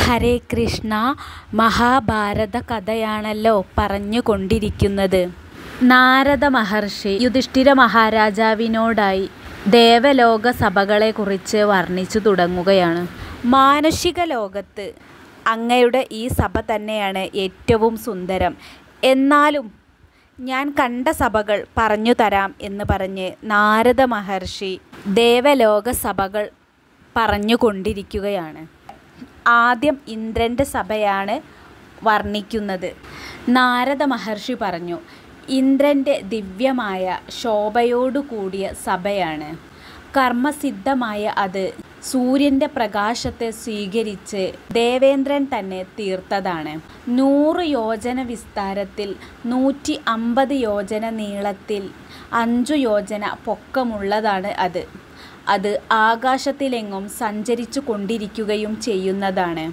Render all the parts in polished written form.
ഹരേ കൃഷ്ണ. മഹാഭാരത കഥയാണല്ലോ പറഞ്ഞുകൊണ്ടിരിക്കുന്നത്. നാരദ മഹർഷി യുധിഷ്ഠിര മഹാരാജാവിനോടായി ദേവലോക സഭകളെക്കുറിച്ച് വർണ്ണിച്ചു തുടങ്ങുകയാണ്. മാനുഷിക ലോകത്ത് അങ്ങയുടെ ഈ സഭ തന്നെയാണ് ഏറ്റവും സുന്ദരം. എന്നാലും ഞാൻ കണ്ട സഭകൾ പറഞ്ഞു തരാം എന്ന് പറഞ്ഞ് നാരദ മഹർഷി ദേവലോക സഭകൾ പറഞ്ഞുകൊണ്ടിരിക്കുകയാണ്. ആദ്യം ഇന്ദ്രൻ്റെ സഭയാണ് വർണ്ണിക്കുന്നത്. നാരദ മഹർഷി പറഞ്ഞു, ഇന്ദ്രൻ്റെ ദിവ്യമായ ശോഭയോടുകൂടിയ സഭയാണ്. കർമ്മസിദ്ധമായ അത് സൂര്യൻ്റെ പ്രകാശത്തെ സ്വീകരിച്ച് ദേവേന്ദ്രൻ തന്നെ തീർത്തതാണ്. 100 യോജന വിസ്താരത്തിൽ, 150 യോജന നീളത്തിൽ, 5 യോജന പൊക്കമുള്ളതാണ് അത്. അത് ആകാശത്തിലെങ്ങും സഞ്ചരിച്ചു കൊണ്ടിരിക്കുകയും ചെയ്യുന്നതാണ്.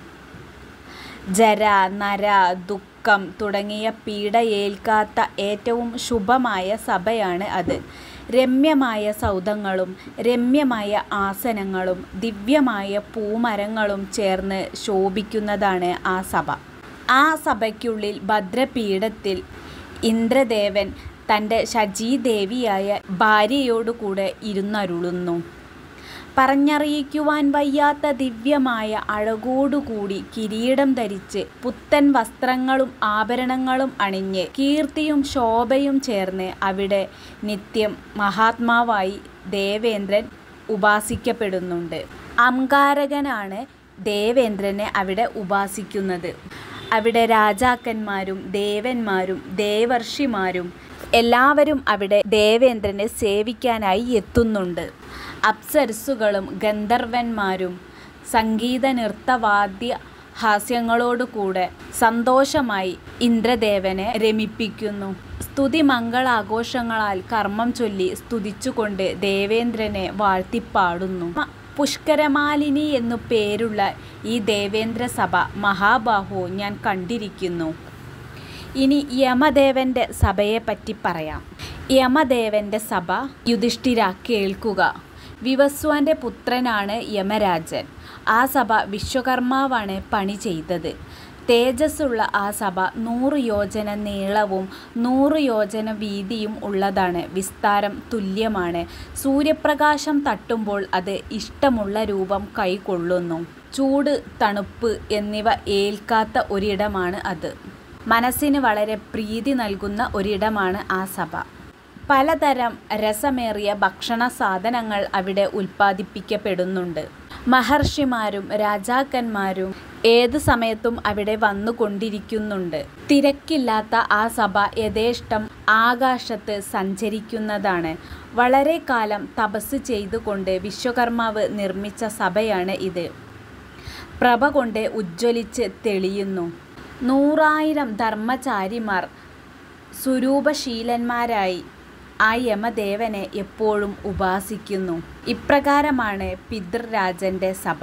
ജര, നര, ദുഃഖം തുടങ്ങിയ പീഡയേൽക്കാത്ത ഏറ്റവും ശുഭമായ സഭയാണ് അത്. രമ്യമായ സൗധങ്ങളും രമ്യമായ ആസനങ്ങളും ദിവ്യമായ പൂമരങ്ങളും ചേർന്ന് ശോഭിക്കുന്നതാണ് ആ സഭ. ആ സഭയ്ക്കുള്ളിൽ ഭദ്രപീഠത്തിൽ ഇന്ദ്രദേവൻ തൻ്റെ ശചീദേവിയായ ഭാര്യയോടുകൂടെ ഇരുന്നരുളുന്നു. പറഞ്ഞറിയിക്കുവാൻ വയ്യാത്ത ദിവ്യമായ അഴകോടുകൂടി കിരീടം ധരിച്ച് പുത്തൻ വസ്ത്രങ്ങളും ആഭരണങ്ങളും അണിഞ്ഞ് കീർത്തിയും ശോഭയും ചേർന്ന് അവിടെ നിത്യം മഹാത്മാവായി ദേവേന്ദ്രൻ ഉപാസിക്കപ്പെടുന്നുണ്ട്. അംഗാരകനാണ് ദേവേന്ദ്രനെ അവിടെ ഉപാസിക്കുന്നത്. അവിടെ രാജാക്കന്മാരും ദേവന്മാരും ദേവർഷിമാരും എല്ലാവരും അവിടെ ദേവേന്ദ്രനെ സേവിക്കാനായി എത്തുന്നുണ്ട്. അപ്സരസ്സുകളും ഗന്ധർവന്മാരും സംഗീത നൃത്തവാദ്യ ഹാസ്യങ്ങളോടുകൂടെ സന്തോഷമായി ഇന്ദ്രദേവനെ രമിപ്പിക്കുന്നു. സ്തുതി മംഗളാഘോഷങ്ങളാൽ കർമ്മം ചൊല്ലി സ്തുതിച്ചുകൊണ്ട് ദേവേന്ദ്രനെ വാഴ്ത്തിപ്പാടുന്നു. പുഷ്കരമാലിനി എന്നു പേരുള്ള ഈ ദേവേന്ദ്ര സഭ മഹാബാഹു ഞാൻ കണ്ടിരിക്കുന്നു. ഇനി യമദേവൻ്റെ സഭയെപ്പറ്റി പറയാം. യമദേവൻ്റെ സഭ യുധിഷ്ഠിര കേൾക്കുക. വിവസ്വാൻ്റെ പുത്രനാണ് യമരാജൻ. ആ സഭ വിശ്വകർമാവാണ് പണി ചെയ്തത്. തേജസ്സുള്ള ആ സഭ 100 യോജന നീളവും 100 യോജന വീതിയും ഉള്ളതാണ്. വിസ്താരം തുല്യമാണ്. സൂര്യപ്രകാശം തട്ടുമ്പോൾ അത് ഇഷ്ടമുള്ള രൂപം കൈക്കൊള്ളുന്നു. ചൂട്, തണുപ്പ് എന്നിവ ഏൽക്കാത്ത ഒരിടമാണ് അത്. മനസ്സിന് വളരെ പ്രീതി നൽകുന്ന ഒരിടമാണ് ആ സഭ. പലതരം രസമേറിയ ഭക്ഷണ സാധനങ്ങൾ അവിടെ ഉൽപ്പാദിപ്പിക്കപ്പെടുന്നുണ്ട്. മഹർഷിമാരും രാജാക്കന്മാരും ഏതു സമയത്തും അവിടെ വന്നുകൊണ്ടിരിക്കുന്നുണ്ട്. തിരക്കില്ലാത്ത ആ സഭ യഥേഷ്ടം ആകാശത്ത് സഞ്ചരിക്കുന്നതാണ്. വളരെ കാലം തപസ് ചെയ്തുകൊണ്ട് വിശ്വകർമാവ് നിർമ്മിച്ച സഭയാണ് ഇത്. പ്രഭ കൊണ്ട് ഉജ്ജ്വലിച്ച് തെളിയുന്നു. 100,000 ധർമ്മചാരിമാർ സ്വരൂപശീലന്മാരായി ആ യമദേവനെ എപ്പോഴും ഉപാസിക്കുന്നു. ഇപ്രകാരമാണ് പിതൃരാജൻ്റെ സഭ.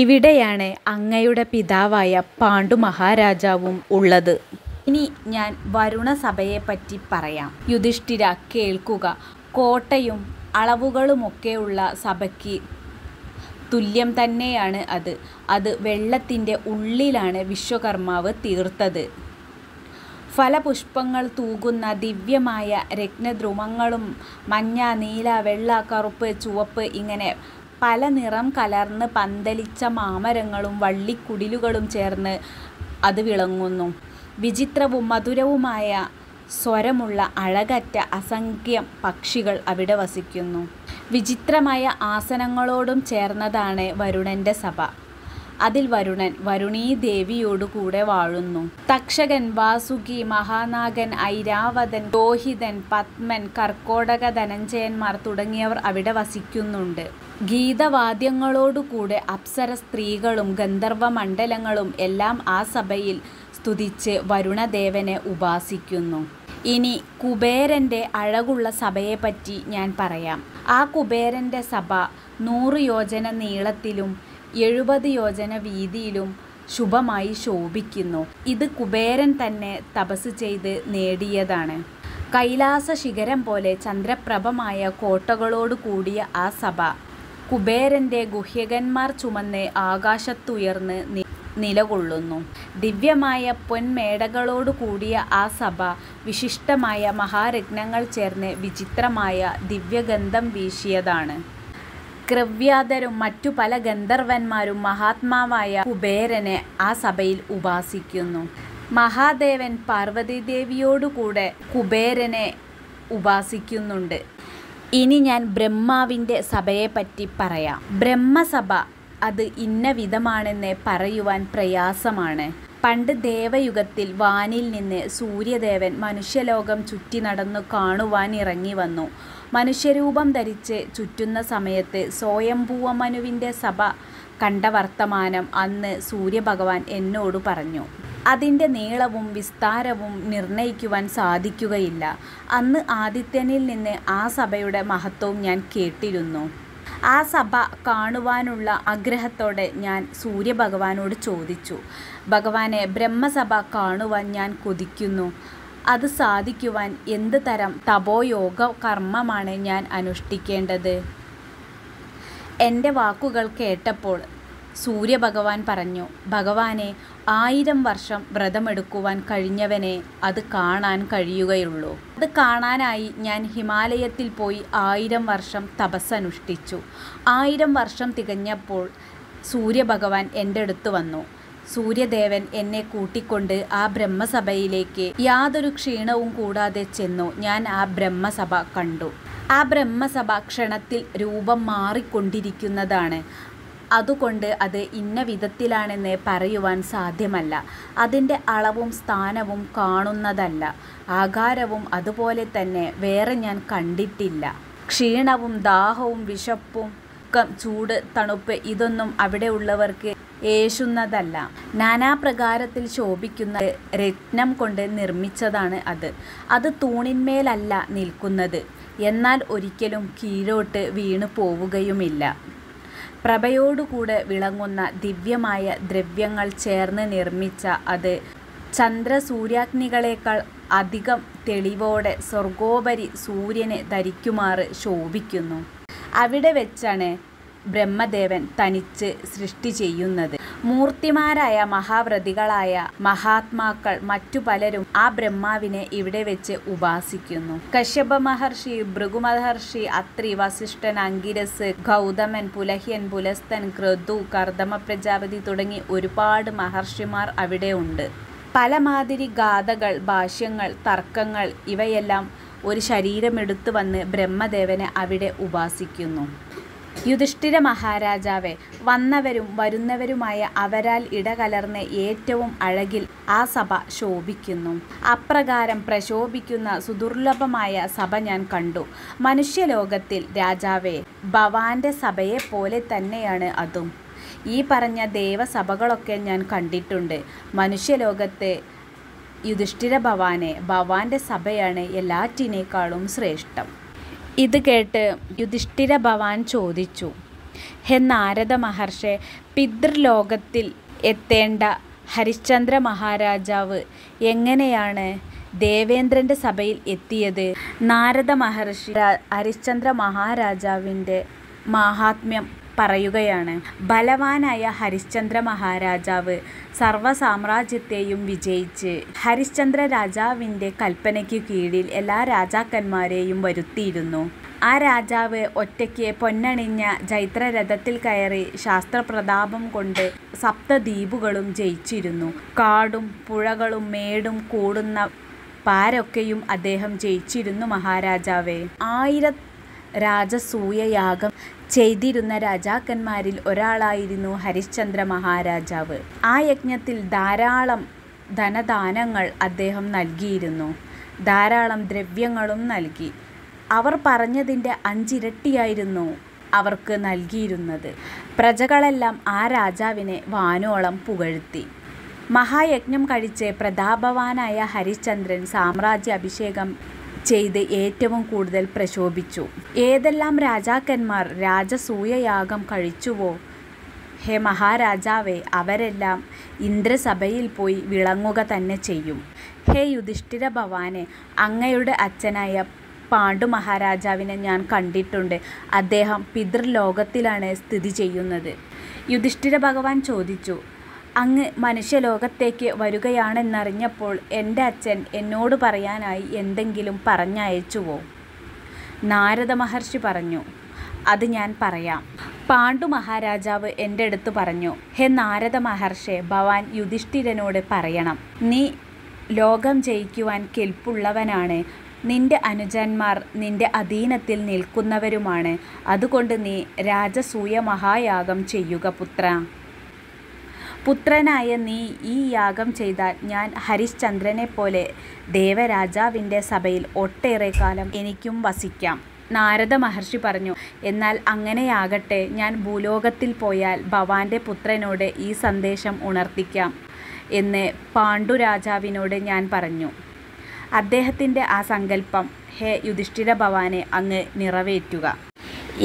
ഇവിടെയാണ് അങ്ങയുടെ പിതാവായ പാണ്ഡു മഹാരാജാവും ഉള്ളത്. ഇനി ഞാൻ വരുണ സഭയെപ്പറ്റി പറയാം. യുധിഷ്ഠിര കേൾക്കുക. കോട്ടയും അളവുകളുമൊക്കെയുള്ള സഭയ്ക്ക് തുല്യം തന്നെയാണ് അത്. അത് വെള്ളത്തിൻ്റെ ഉള്ളിലാണ് വിശ്വകർമാവ് തീർത്തത്. ഫലപുഷ്പങ്ങൾ തൂകുന്ന ദിവ്യമായ രത്നദ്രുമങ്ങളും മഞ്ഞ, നീല, വെള്ള, കറുപ്പ്, ചുവപ്പ് ഇങ്ങനെ പല നിറം കലർന്ന് പന്തലിച്ച മാമരങ്ങളും വള്ളിക്കുടിലുകളും ചേർന്ന് അത് വിളങ്ങുന്നു. വിചിത്രവും മധുരവുമായ സ്വരമുള്ള അഴകറ്റ അസംഖ്യം പക്ഷികൾ അവിടെ വസിക്കുന്നു. വിചിത്രമായ ആസനങ്ങളോടും ചേർന്നതാണ് വരുണൻ്റെ സഭ. അതിൽ വരുണൻ വരുണീദേവിയോടുകൂടെ വാഴുന്നു. തക്ഷകൻ, വാസുകി, മഹാനാഗൻ, ഐരാവതൻ, രോഹിതൻ, പത്മൻ, കർക്കോടക ധനഞ്ജയന്മാർ തുടങ്ങിയവർ അവിടെ വസിക്കുന്നുണ്ട്. ഗീതവാദ്യങ്ങളോടുകൂടെ അപ്സര സ്ത്രീകളും ഗന്ധർവ മണ്ഡലങ്ങളും എല്ലാം ആ സഭയിൽ സ്തുതിച്ച് വരുണദേവനെ ഉപാസിക്കുന്നു. ഇനി കുബേരൻ്റെ അഴകുള്ള സഭയെപ്പറ്റി ഞാൻ പറയാം. ആ കുബേരൻ്റെ സഭ 100 യോജന നീളത്തിലും 70 യോജന വീതിയിലും ശുഭമായി ശോഭിക്കുന്നു. ഇത് കുബേരൻ തന്നെ തപസ് ചെയ്ത് നേടിയതാണ്. കൈലാസ ശിഖരം പോലെ ചന്ദ്രപ്രഭമായ കോട്ടകളോട് കൂടിയ ആ സഭ കുബേരൻ്റെ ഗുഹ്യകന്മാർ ചുമന്ന് ആകാശത്തുയർന്ന് നിലകൊള്ളുന്നു. ദിവ്യമായ പൊൻമേടകളോടു കൂടിയ ആ സഭ വിശിഷ്ടമായ മഹാരത്നങ്ങൾ ചേർന്ന് വിചിത്രമായ ദിവ്യഗന്ധം വീശിയതാണ്. ക്രവ്യാതരും മറ്റു പല ഗന്ധർവന്മാരും മഹാത്മാവായ കുബേരനെ ആ സഭയിൽ ഉപാസിക്കുന്നു. മഹാദേവൻ പാർവതീദേവിയോടുകൂടെ കുബേരനെ ഉപാസിക്കുന്നുണ്ട്. ഇനി ഞാൻ ബ്രഹ്മാവിൻ്റെ സഭയെപ്പറ്റി പറയാം. ബ്രഹ്മസഭ അത് ഇന്ന വിധമാണെന്ന് പറയുവാൻ പ്രയാസമാണ്. പണ്ട് ദേവയുഗത്തിൽ വാനിൽ നിന്ന് സൂര്യദേവൻ മനുഷ്യലോകം ചുറ്റി നടന്നു കാണുവാൻ ഇറങ്ങി വന്നു. മനുഷ്യരൂപം ധരിച്ച് ചുറ്റുന്ന സമയത്ത് സ്വയംഭൂവമനുവിൻ്റെ സഭ കണ്ട വർത്തമാനം അന്ന് സൂര്യഭഗവാൻ എന്നോട് പറഞ്ഞു. അതിൻ്റെ നീളവും വിസ്താരവും നിർണയിക്കുവാൻ സാധിക്കുകയില്ല. അന്ന് ആദിത്യനിൽ നിന്ന് ആ സഭയുടെ മഹത്വവും ഞാൻ കേട്ടിരുന്നു. ആ സഭ കാണുവാനുള്ള ആഗ്രഹത്തോടെ ഞാൻ സൂര്യഭഗവാനോട് ചോദിച്ചു, ഭഗവാനെ, ബ്രഹ്മസഭ കാണുവാൻ ഞാൻ കൊതിക്കുന്നു. അത് സാധിക്കുവാൻ എന്ത് തരം തപോയോഗ കർമ്മമാണ് ഞാൻ അനുഷ്ഠിക്കേണ്ടത്? എൻ്റെ വാക്കുകൾ കേട്ടപ്പോൾ സൂര്യഭഗവാൻ പറഞ്ഞു, ഭഗവാനെ, 1000 വർഷം വ്രതമെടുക്കുവാൻ കഴിഞ്ഞവനെ അത് കാണാൻ കഴിയുകയുള്ളൂ. അത് കാണാനായി ഞാൻ ഹിമാലയത്തിൽ പോയി 1000 വർഷം തപസ്സനുഷ്ഠിച്ചു. 1000 വർഷം തികഞ്ഞപ്പോൾ സൂര്യഭഗവാൻ എൻ്റെ അടുത്ത് വന്നു. സൂര്യദേവൻ എന്നെ കൂട്ടിക്കൊണ്ട് ആ ബ്രഹ്മസഭയിലേക്ക് യാതൊരു ക്ഷീണവും കൂടാതെ ചെന്നു. ഞാൻ ആ ബ്രഹ്മസഭ കണ്ടു. ആ ബ്രഹ്മസഭ ക്ഷണത്തിൽ രൂപം മാറിക്കൊണ്ടിരിക്കുന്നതാണ്. അതുകൊണ്ട് അത് ഇന്ന വിധത്തിലാണെന്ന് പറയുവാൻ സാധ്യമല്ല. അതിൻ്റെ അളവും സ്ഥാനവും കാണുന്നതല്ല. ആകാരവും അതുപോലെ തന്നെ വേറെ ഞാൻ കണ്ടിട്ടില്ല. ക്ഷീണവും ദാഹവും വിശപ്പും ചൂട് തണുപ്പ് ഇതൊന്നും അവിടെ ഉള്ളവർക്ക് ഏശുന്നതല്ല. നാനാപ്രകാരത്തിൽ ശോഭിക്കുന്ന രത്നം കൊണ്ട് നിർമ്മിച്ചതാണ് അത്. അത് തൂണിന്മേലല്ല നിൽക്കുന്നത്, എന്നാൽ ഒരിക്കലും കീഴോട്ട് വീണു പോവുകയുമില്ല. പ്രഭയോടുകൂടെ വിളങ്ങുന്ന ദിവ്യമായ ദ്രവ്യങ്ങൾ ചേർന്ന് നിർമ്മിച്ച അത് ചന്ദ്രസൂര്യാഗ്നികളേക്കാൾ അധികം തെളിവോടെ സ്വർഗോപരി സൂര്യനെ ധരിക്കുമാറ് ശോഭിക്കുന്നു. അവിടെ വെച്ചാണ് ബ്രഹ്മദേവൻ തനിച്ച് സൃഷ്ടി ചെയ്യുന്നത്. മൂർത്തിമാരായ മഹാവ്രതികളായ മഹാത്മാക്കൾ മറ്റു പലരും ആ ബ്രഹ്മാവിനെ ഇവിടെ വെച്ച് ഉപാസിക്കുന്നു. കശ്യപ മഹർഷി, ഭൃഗു മഹർഷി, അത്രി, വസിഷ്ഠൻ, അങ്കിരസ്, ഗൗതമൻ, പുലഹ്യൻ, പുലസ്തൻ, ക്രതു, കർദമ പ്രജാപതി തുടങ്ങി ഒരുപാട് മഹർഷിമാർ അവിടെ ഉണ്ട്. പലമാതിരി ഗാഥകൾ, ഭാഷ്യങ്ങൾ, തർക്കങ്ങൾ ഇവയെല്ലാം ഒരു ശരീരമെടുത്തു വന്ന് ബ്രഹ്മദേവനെ അവിടെ ഉപാസിക്കുന്നു. യുധിഷ്ഠിര മഹാരാജാവെ, വന്നവരും വരുന്നവരുമായ അവരാൽ ഇടകലർന്ന് ഏറ്റവും അഴകിൽ ആ സഭ ശോഭിക്കുന്നു. അപ്രകാരം പ്രശോഭിക്കുന്ന സുദുർലഭമായ സഭ ഞാൻ കണ്ടു. മനുഷ്യലോകത്തിൽ രാജാവേ, ഭവാന്റെ സഭയെപ്പോലെ തന്നെയാണ് അതും. ഈ പറഞ്ഞ ദേവസഭകളൊക്കെ ഞാൻ കണ്ടിട്ടുണ്ട്. മനുഷ്യലോകത്തെ യുധിഷ്ഠിര ഭവാന്റെ സഭയാണ് എല്ലാറ്റിനേക്കാളും ശ്രേഷ്ഠം. ഇത് കേട്ട് യുധിഷ്ഠിര ഭവാൻ ചോദിച്ചു, ഹേ നാരദ മഹർഷേ, പിതൃലോകത്തിൽ എത്തേണ്ട ഹരിശ്ചന്ദ്ര മഹാരാജാവ് എങ്ങനെയാണ് ദേവേന്ദ്രൻ്റെ സഭയിൽ എത്തിയത്? നാരദ മഹർഷി ഹരിശ്ചന്ദ്ര മഹാരാജാവിൻ്റെ മാഹാത്മ്യം പറയുകയാണ്. ബലവാനായ ഹരിശ്ചന്ദ്ര മഹാരാജാവ് സർവ്വസാമ്രാജ്യത്തെയും വിജയിച്ച് ഹരിശ്ചന്ദ്ര രാജാവിൻ്റെ കൽപ്പനയ്ക്ക് കീഴിൽ എല്ലാ രാജാക്കന്മാരെയും വരുത്തിയിരുന്നു. ആ രാജാവ് ഒറ്റയ്ക്ക് പൊന്നണിഞ്ഞ ജൈത്രരഥത്തിൽ കയറി ശാസ്ത്രപ്രതാപം കൊണ്ട് സപ്തദ്വീപുകളും ജയിച്ചിരുന്നു. കാടും പുഴകളും മേടും കൂടുന്ന പാരൊക്കെയും അദ്ദേഹം ജയിച്ചിരുന്നു. മഹാരാജാവേ, 1000 രാജസൂയയാഗം ചെയ്തിരുന്ന രാജാക്കന്മാരിൽ ഒരാളായിരുന്നു ഹരിശ്ചന്ദ്ര മഹാരാജാവ്. ആ യജ്ഞത്തിൽ ധാരാളം ധനദാനങ്ങൾ അദ്ദേഹം നൽകിയിരുന്നു. ധാരാളം ദ്രവ്യങ്ങളും നൽകി. അവർ പറഞ്ഞതിൻ്റെ 5 ഇരട്ടിയായിരുന്നു അവർക്ക് നൽകിയിരുന്നത്. പ്രജകളെല്ലാം ആ രാജാവിനെ വാനോളം പുകഴ്ത്തി. മഹായജ്ഞം കഴിച്ച് പ്രതാപവാനായ ഹരിശ്ചന്ദ്രൻ സാമ്രാജ്യ അഭിഷേകം ചെയ്ത് ഏറ്റവും കൂടുതൽ പ്രശോഭിച്ചു. ഏതെല്ലാം രാജാക്കന്മാർ രാജസൂയയാഗം കഴിച്ചുവോ, ഹേ മഹാരാജാവേ, അവരെല്ലാം ഇന്ദ്രസഭയിൽ പോയി വിളങ്ങുക തന്നെ ചെയ്യും. ഹേ യുധിഷ്ഠിര ഭവാനെ, അങ്ങയുടെ അച്ഛനായ പാണ്ഡു മഹാരാജാവിനെ ഞാൻ കണ്ടിട്ടുണ്ട്. അദ്ദേഹം പിതൃലോകത്തിലാണ് സ്ഥിതി ചെയ്യുന്നത്. യുധിഷ്ഠിര ഭഗവാൻ ചോദിച്ചു, അങ്ങ് മനുഷ്യലോകത്തേക്ക് വരുകയാണെന്നറിഞ്ഞപ്പോൾ എൻ്റെ അച്ഛൻ എന്നോട് പറയാനായി എന്തെങ്കിലും പറഞ്ഞയച്ചുവോ? നാരദ മഹർഷി പറഞ്ഞു, അത് ഞാൻ പറയാം. പാണ്ഡു മഹാരാജാവ് എൻ്റെ അടുത്ത് പറഞ്ഞു, ഹേ നാരദ മഹർഷേ, ഭവാൻ യുധിഷ്ഠിരനോട് പറയണം, നീ ലോകം ജയിക്കുവാൻ കെൽപ്പുള്ളവനാണ്. നിന്റെ അനുജന്മാർ നിന്റെ അധീനത്തിൽ നിൽക്കുന്നവരുമാണ്. അതുകൊണ്ട് നീ രാജസൂയ മഹായാഗം ചെയ്യുക പുത്രനായ നീ ഈ യാഗം ചെയ്താൽ ഞാൻ ഹരിശ്ചന്ദ്രനെ പോലെ ദേവരാജാവിൻ്റെ സഭയിൽ ഒട്ടേറെ കാലം എനിക്കും വസിക്കാം. നാരദ മഹർഷി പറഞ്ഞു, എന്നാൽ അങ്ങനെയാകട്ടെ, ഞാൻ ഭൂലോകത്തിൽ പോയാൽ ഭവാന്റെ പുത്രനോട് ഈ സന്ദേശം ഉണർത്തിക്കാം എന്ന് പാണ്ഡുരാജാവിനോട് ഞാൻ പറഞ്ഞു. അദ്ദേഹത്തിൻ്റെ ആ സങ്കല്പം ഹേ യുധിഷ്ഠിര ഭവാനെ അങ്ങ് നിറവേറ്റുക.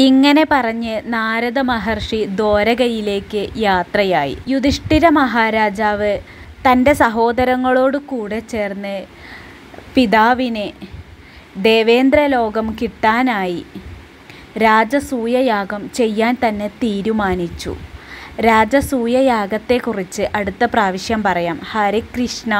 ഇങ്ങനെ പറഞ്ഞ് നാരദ മഹർഷി ദ്വാരകയിലേക്ക് യാത്രയായി. യുധിഷ്ഠിര മഹാരാജാവ് തൻ്റെ സഹോദരങ്ങളോട് കൂടെ ചേർന്ന് പിതാവിന് ദേവേന്ദ്രലോകം കിട്ടാനായി രാജസൂയയാഗം ചെയ്യാൻ തന്നെ തീരുമാനിച്ചു. രാജസൂയയാഗത്തെക്കുറിച്ച് അടുത്ത പ്രാവശ്യം പറയാം. ഹരേ കൃഷ്ണ.